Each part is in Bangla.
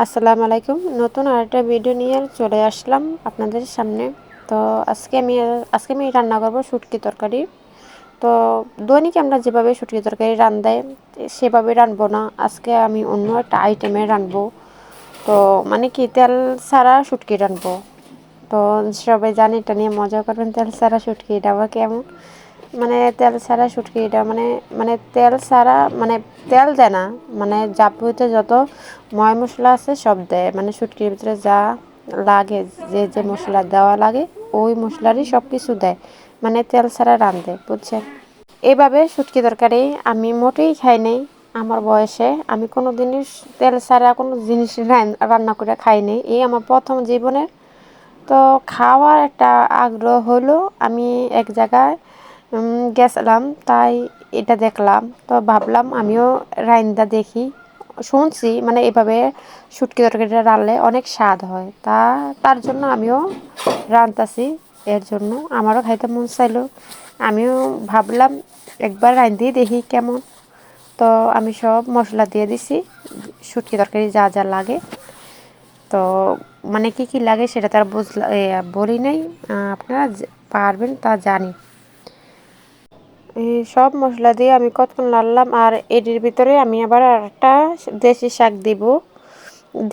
আসসালামু আলাইকুম। নতুন আরেকটা ভিডিও নিয়ে চলে আসলাম আপনাদের সামনে। তো আজকে আমি রান্না করব শুটকি তরকারি। তো দৈনিক আমরা যেভাবে শুটকি তরকারি রান্নাই সেভাবে রানবো না, আজকে আমি অন্য একটা আইটেমে রানবো। তো মানে কি তেল ছাড়া শুটকি রানবো। তো সবাই জানে এটা নিয়ে মজা করবেন, তেল ছাড়া শুটকি এটা আবার কেমন। মানে তেল ছাড়া শুটকি এটা মানে মানে তেল ছাড়া মানে তেল দেয় না, মানে যাবতীয় যত ময় মশলা আছে সব দেয়, মানে শুটকির ভিতরে যা লাগে যে যে মশলা দেওয়া লাগে ওই মশলারই সব কিছু দেয়, মানে তেল ছাড়া রান্ধে, বুঝছেন। এইভাবে শুটকি তরকারি আমি মোটেই খাই নাই। আমার বয়সে আমি কোনো জিনিস তেল ছাড়া কোনো জিনিস রান্না করে খাই নাই, এই আমার প্রথম জীবনের। তো খাওয়ার একটা আগ্রহ হলো, আমি এক জায়গায় গেছিলাম, তাই এটা দেখলাম, তো ভাবলাম আমিও রাইন্দা দেখি। শুনছি মানে এভাবে শুটকি তরকারিটা রানলে অনেক স্বাদ হয়, তার জন্য আমিও রান্তাছি। এর জন্য আমারও খাইতে মন চাইলো, আমিও ভাবলাম একবার রাঁধি দেখি কেমন। তো আমি সব মশলা দিয়ে দিছি, শুটকি তরকারি যা যা লাগে। তো মানে কি কি লাগে সেটা তার বলি নাই, আপনারা পারবেন তা জানি। এই সব মশলা দিয়ে আমি কতক্ষণ নাড়লাম, আর এটির ভিতরে আমি আবার একটা দেশি শাক দিব।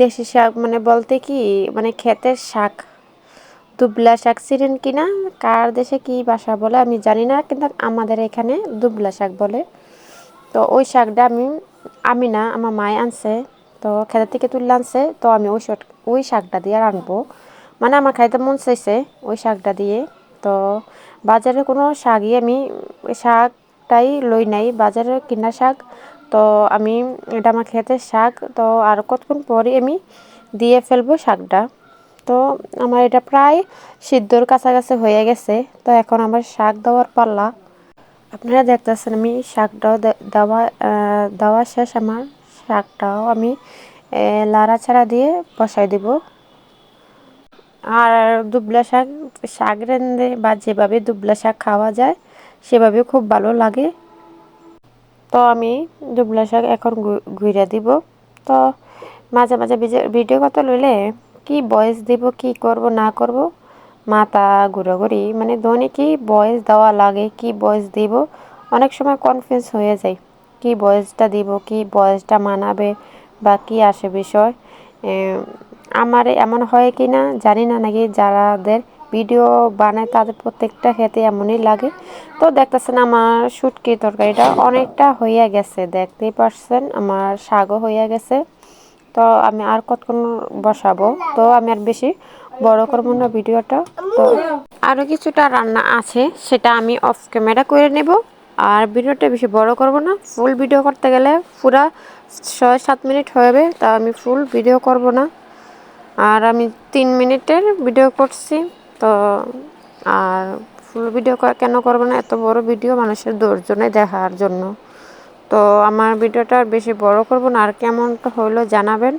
দেশি শাক মানে বলতে কি মানে ক্ষেতের শাক, দুবলা শাক চিনেন কিনা, কার দেশে কি ভাষা বলে আমি জানি না, কিন্তু আমাদের এখানে দুবলা শাক বলে। তো ওই শাকটা আমি না, আমার মায় আনছে, তো ক্ষেতের থেকে তুলে আনছে, তো আমি ওই শাকটা দিয়ে রানবো। মানে আমার খাইতে মন চাইছে ওই শাকটা দিয়ে। তো বাজারে কোনো শাকই আমি ওই শাকটাই লই নাই, বাজারে কিনা শাক। তো আমি এটা আমার ক্ষেতের শাক, তো আর কতক্ষণ পরে আমি দিয়ে ফেলবো শাকটা। তো আমার এটা প্রায় সিদ্ধর কাছাকাছি হয়ে গেছে, তো এখন আমার শাক দেওয়ার পাল্লা। আপনারা দেখতেছেন আমি শাকটাও দেওয়া শেষ আমার। শাকটাও আমি লাড়াচাড়া দিয়ে বসাই দেব। আর দুবলা শাক শাক রাঁধলে বা যেভাবে দুবলা শাক খাওয়া যায় সেভাবে খুব ভালো লাগে। তো আমি দুবলা শাক এখন ঘুরে দিব। তো মাঝে মাঝে ভিডিও কথা লইলে কি ভয়েস দিব, কি করব না করব মাথা ঘুরাঘুরি, মানে দৈনিক কি ভয়েস দেওয়া লাগে, কি ভয়েস দিব অনেক সময় কনফিউজ হয়ে যায়, কি ভয়েসটা দিব, কি ভয়েসটা মানাবে বা কি আসে বিষয়। আমার এমন হয় কি না জানি না, নাকি যারাদের ভিডিও বানায় তাদের প্রত্যেকটা খেতে এমনই লাগে। তো দেখতেছেন আমার শুটকি তরকারিটা অনেকটা হয়ে গেছে, দেখতেই পারছেন আমার শাকও হয়ে গেছে। তো আমি আর কতক্ষণ বসাবো, তো আমি আর বেশি বড় করবো না ভিডিওটা। তো আরও কিছুটা রান্না আছে, সেটা আমি অফ ক্যামেরা করে নেব। আর ভিডিওটা বেশি বড় করব না, ফুল ভিডিও করতে গেলে পুরা 6-7 মিনিট হবে, তা আমি ফুল ভিডিও করব না। আর আমি 3 মিনিটের ভিডিও করছি। তো আর ফুল ভিডিও কেন করবো না, এত বড় ভিডিও মানুষের ধৈর্য নেই দেখার জন্য। তো আমার ভিডিওটা আর বেশি বড় করব না, আর কেমনটা হলো জানাবেন।